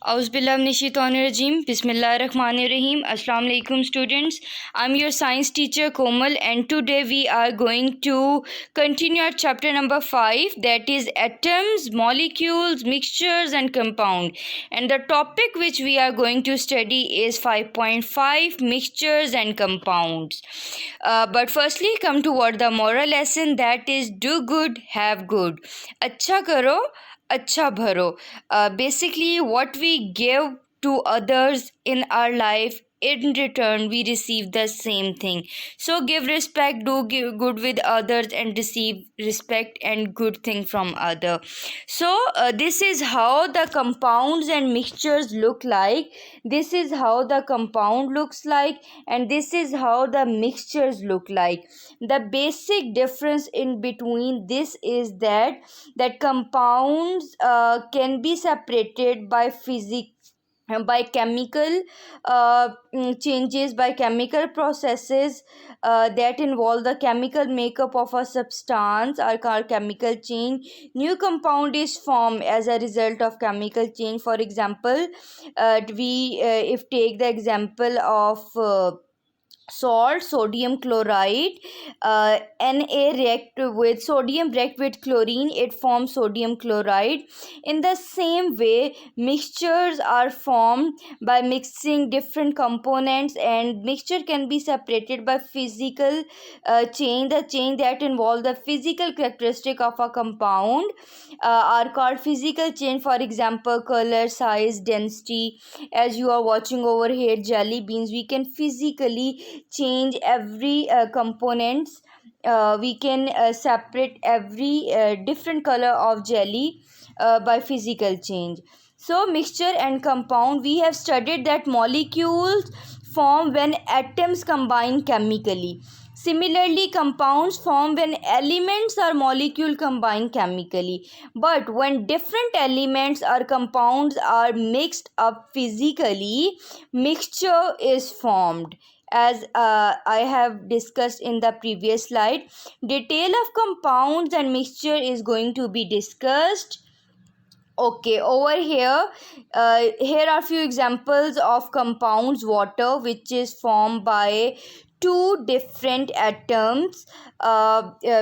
Auzubillahiminash-shaytanir-rajeem. Bismillahir-rahmanir-rahim. Assalamu alaikum students. I'm your science teacher Komal, and today we are going to continue our chapter number 5, that is atoms, molecules, mixtures and compound. And the topic which we are going to study is 5.5, mixtures and compounds. But firstly come toward the moral lesson, that is do good, have good. Acha karo, अच्छा भरो. Basically what we give to others in our life, in return we receive the same thing. So give respect, do give good with others and receive respect and good thing from other. So this is how the compounds and mixtures look like. This is how the compound looks like, and this is how the mixtures look like. The basic difference in between this is that compounds can be separated by physics, by chemical changes, by chemical processes that involve the chemical makeup of a substance are called chemical change. New compound is formed as a result of chemical change. For example, we if take the example of salt, sodium chloride. Na react with chlorine, it forms sodium chloride. In the same way, mixtures are formed by mixing different components, and mixture can be separated by physical change. The change that involve the physical characteristic of a compound are called physical change. For example, color, size, density. As you are watching over here, jelly beans, we can physically change every components. We can separate every different color of jelly by physical change. So mixture and compound, we have studied that molecules form when atoms combine chemically. Similarly, compounds form when elements or molecule combine chemically. But when different elements or compounds are mixed up physically, mixture is formed. As I have discussed in the previous slide, detail of compounds and mixture is going to be discussed. Okay, over here, here are few examples of compounds. Water, which is formed by two different atoms.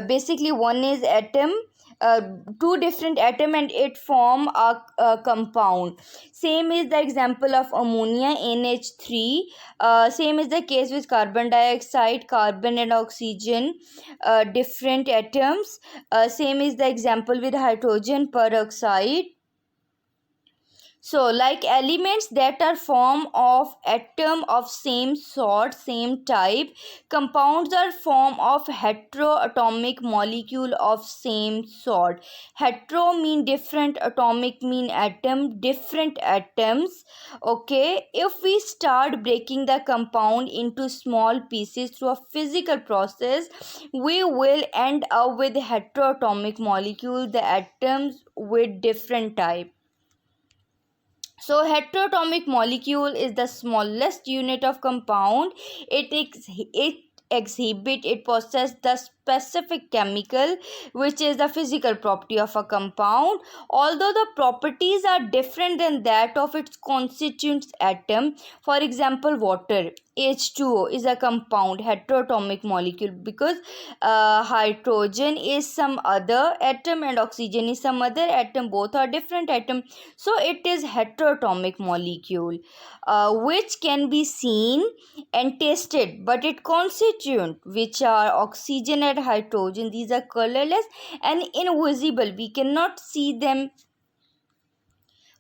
Basically, one is atom, uh, two different atom, and it form a compound. Same is the example of ammonia, NH3. Same is the case with carbon dioxide, carbon and oxygen, different atoms. Same is the example with hydrogen peroxide. So, like elements that are form of atom of same sort, same type, compounds are form of heteroatomic molecule of same sort. Hetero mean different, atomic mean atom, different atoms. Okay, if we start breaking the compound into small pieces through a physical process, we will end up with heteroatomic molecule, the atoms with different type. So heteroatomic molecule is the smallest unit of compound. It possesses the specific chemical, which is the physical property of a compound. Although the properties are different than that of its constituent atom. For example, water, H2O, is a compound heteroatomic molecule because hydrogen is some other atom and oxygen is some other atom. Both are different atom, so it is heteroatomic molecule, which can be seen and tasted, but it constituent, which are oxygen and hydrogen, these are colorless and invisible, we cannot see them.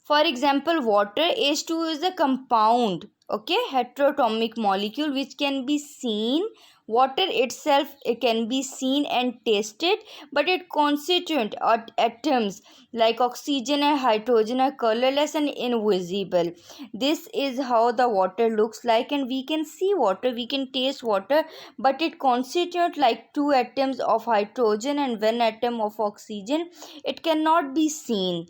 For example, water, H2 is a compound, okay, heteroatomic molecule which can be seen. Water itself, it can be seen and tasted, but it constituent atoms like oxygen and hydrogen are colorless and invisible. This is how the water looks like, and we can see water, we can taste water, but it constituent like two atoms of hydrogen and one atom of oxygen. It cannot be seen.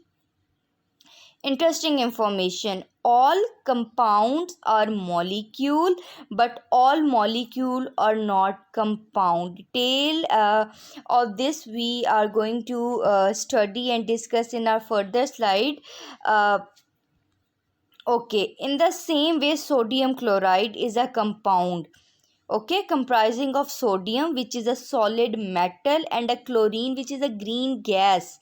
Interesting information, all compounds are molecule, but all molecule are not compound. Detail of this we are going to study and discuss in our further slide. Okay, in the same way, sodium chloride is a compound, okay, comprising of sodium, which is a solid metal, and a chlorine, which is a green gas.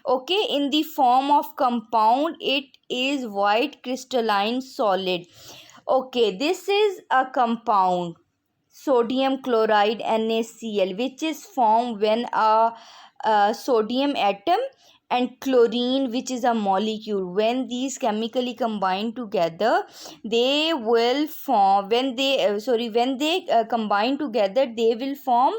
Okay, in the form of compound, it is white crystalline solid. Okay, this is a compound, sodium chloride NaCl, which is formed when a sodium atom and chlorine, which is a molecule, when these chemically combine together, they will form, when they combine together, they will form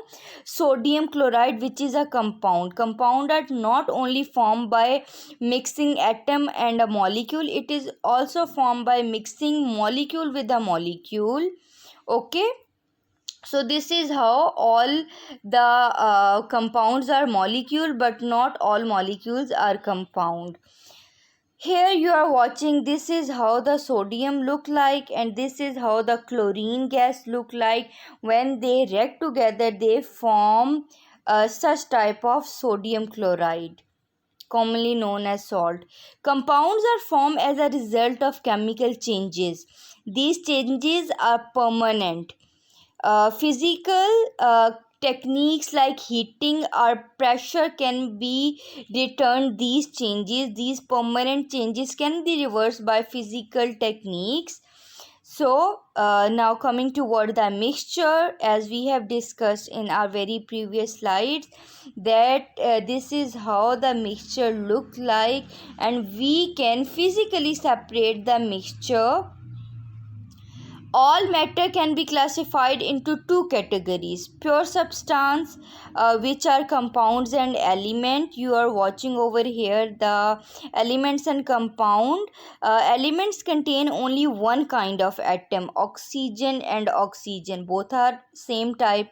sodium chloride, which is a compound are not only formed by mixing atom and a molecule, it is also formed by mixing molecule with a molecule. Okay, so this is how all the compounds are molecule, but not all molecules are compound. Here you are watching, this is how the sodium look like, and this is how the chlorine gas look like. When they react together, they form such type of sodium chloride, commonly known as salt. Compounds are formed as a result of chemical changes. These changes are permanent. Physical techniques like heating or pressure can be returned these changes. These permanent changes can be reversed by physical techniques. So now coming toward the mixture, as we have discussed in our very previous slides, that this is how the mixture look like, and we can physically separate the mixture. All matter can be classified into two categories: pure substance, which are compounds and element. You are watching over here the elements and compound. Elements contain only one kind of atom, oxygen and oxygen, both are same type.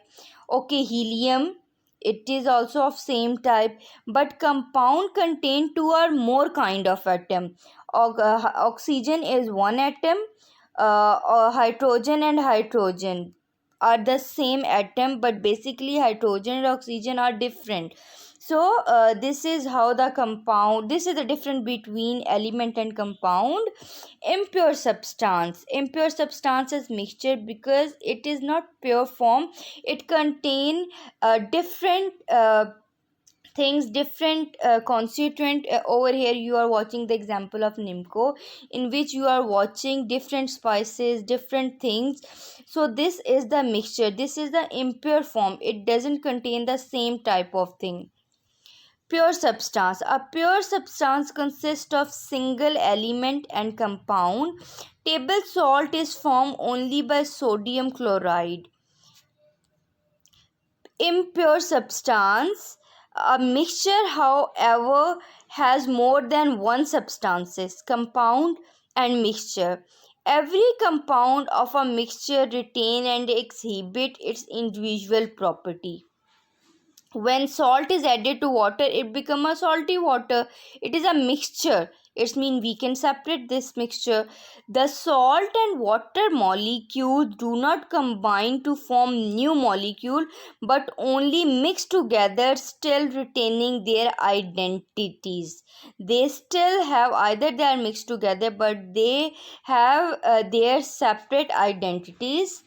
Okay, helium, it is also of same type. But compound contain two or more kind of atom. Oxygen is one atom, hydrogen and hydrogen are the same atom, but basically hydrogen and oxygen are different. So this is how the compound, this is the difference between element and compound. Impure substance is mixture because it is not pure form. It contain different things, different constituent. Over here you are watching the example of Nimco, in which you are watching different spices, different things. So this is the mixture, this is the impure form, it doesn't contain the same type of thing. Pure substance, a pure substance consists of single element and compound. Table salt is formed only by sodium chloride. Impure substance, a mixture, however, has more than one substances, compound and mixture. Every compound of a mixture retain and exhibit its individual property. When salt is added to water, it become a salty water. It is a mixture, it means we can separate this mixture. The salt and water molecules do not combine to form new molecule, but only mix together, still retaining their identities. They still have, either they are mixed together, but they have their separate identities.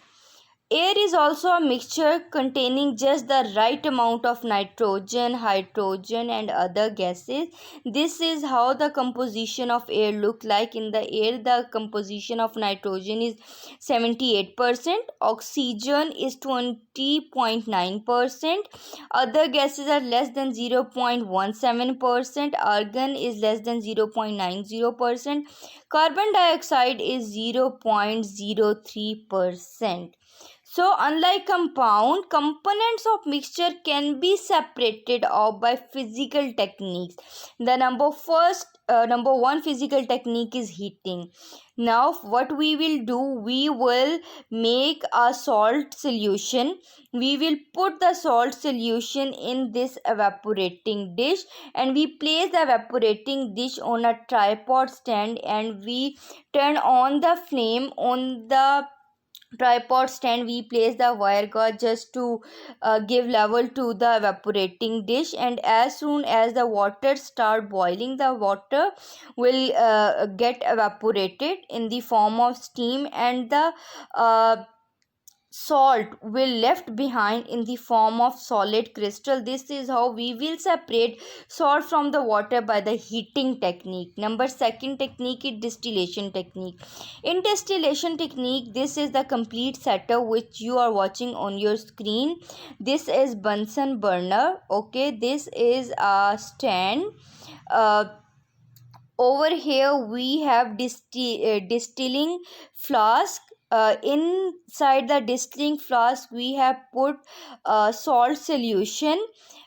Air is also a mixture containing just the right amount of nitrogen, hydrogen, and other gases. This is how the composition of air look like. In the air, the composition of nitrogen is 78%, oxygen is 20.9%, other gases are less than 0.17%, argon is less than 0.90%, carbon dioxide is 0.03%. So, unlike compound, components of mixture can be separated out by physical techniques. The number one physical technique is heating. Now, what we will do, we will make a salt solution. We will put the salt solution in this evaporating dish, and we place the evaporating dish on a tripod stand, and we turn on the flame on the tripod stand, we place the wire gauze just to give level to the evaporating dish, and as soon as the water start boiling, the water will get evaporated in the form of steam, and the uh, salt will left behind in the form of solid crystal. This is how we will separate salt from the water by the heating technique. Number second technique is distillation technique. In distillation technique, this is the complete setup which you are watching on your screen. This is Bunsen burner. Okay, this is a stand. uh, Over here we have distilling flask. Inside the distilling flask we have put salt solution,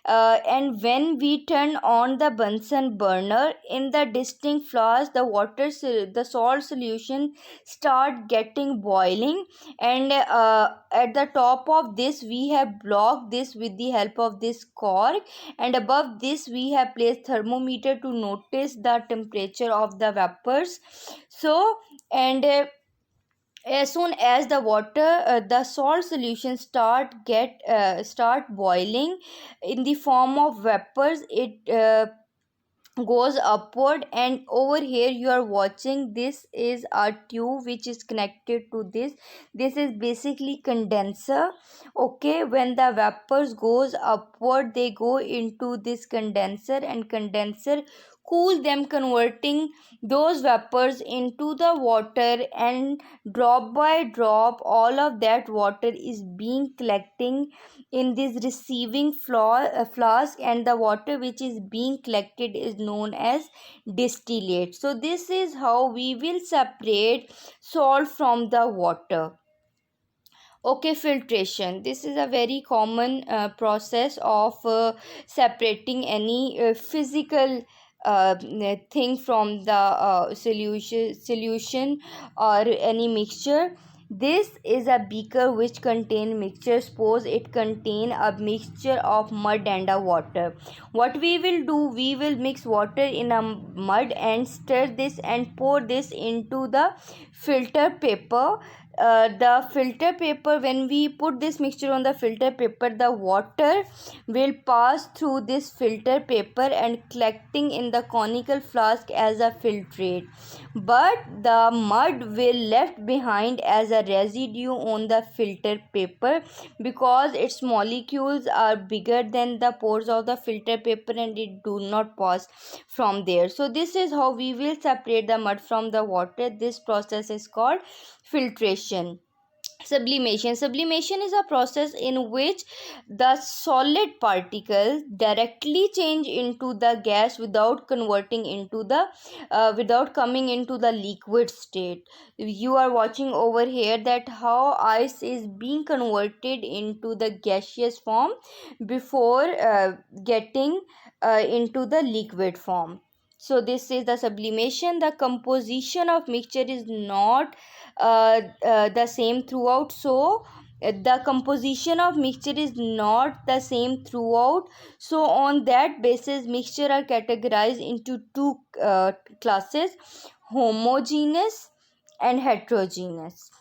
and when we turn on the Bunsen burner, in the distilling flask the salt solution start getting boiling, and at the top of this we have blocked this with the help of this cork, and above this we have placed thermometer to notice the temperature of the vapors. So, and as soon as the salt solution start boiling in the form of vapors, it goes upward, and over here you are watching, this is a tube which is connected to this is basically condenser. Okay, when the vapors goes upward, they go into this condenser, and condenser cool them, converting those vapors into the water, and drop by drop all of that water is being collecting in this receiving flask, and the water which is being collected is known as distillate. So this is how we will separate salt from the water. Okay, filtration, this is a very common process of separating any physical thing from the solution or any mixture. This is a beaker which contain mixture. Suppose it contain a mixture of mud and a water. What we will do, we will mix water in a mud and stir this and pour this into the filter paper. The filter paper, when we put this mixture on the filter paper, the water will pass through this filter paper and collecting in the conical flask as a filtrate, but the mud will left behind as a residue on the filter paper, because its molecules are bigger than the pores of the filter paper and it do not pass from there. So this is how we will separate the mud from the water. This process is called filtration. Sublimation is a process in which the solid particles directly change into the gas without converting into the without coming into the liquid state. You are watching over here that how ice is being converted into the gaseous form before getting into the liquid form. So this is the sublimation. The composition of mixture is not the same throughout. So the composition of mixture is not the same throughout. So on that basis, mixture are categorized into two classes: homogeneous and heterogeneous.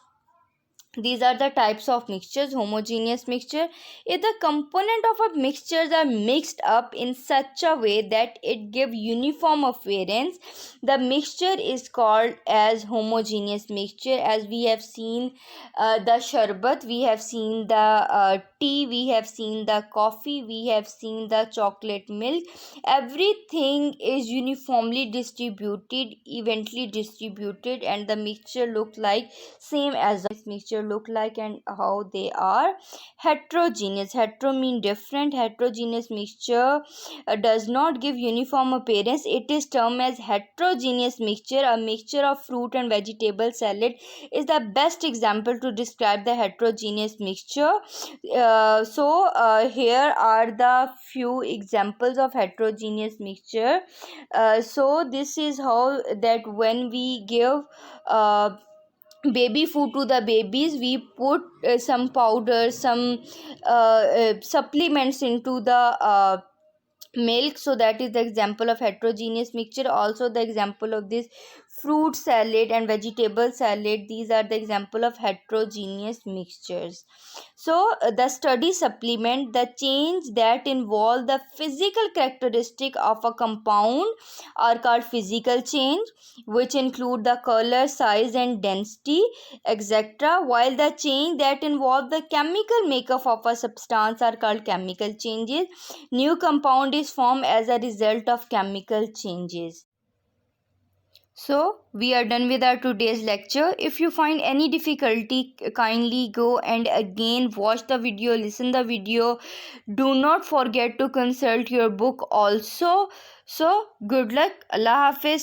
These are the types of mixtures. Homogeneous mixture, if the component of a mixtures are mixed up in such a way that it give uniform appearance, the mixture is called as homogeneous mixture. As we have seen the sharbat, we have seen the tea, we have seen the coffee, we have seen the chocolate milk, everything is uniformly distributed, evenly distributed, and the mixture look like same as the mixture look like. And how they are heterogeneous, hetero mean different. Heterogeneous mixture does not give uniform appearance. It is termed as heterogeneous mixture. A mixture of fruit and vegetable salad is the best example to describe the heterogeneous mixture. Here are the few examples of heterogeneous mixture. So this is how that when we give baby food to the babies, we put some powder, some supplements into the milk. So that is the example of heterogeneous mixture. Also the example of this fruit salad and vegetable salad, these are the example of heterogeneous mixtures. So the study supplement the change that involve the physical characteristic of a compound are called physical change, which include the color, size and density, etc., while the change that involve the chemical makeup of a substance are called chemical changes. New compound is formed as a result of chemical changes. So we are done with our today's lecture. If you find any difficulty, kindly go and again watch the video, listen the video. Do not forget to consult your book also. So good luck. Allah Hafiz.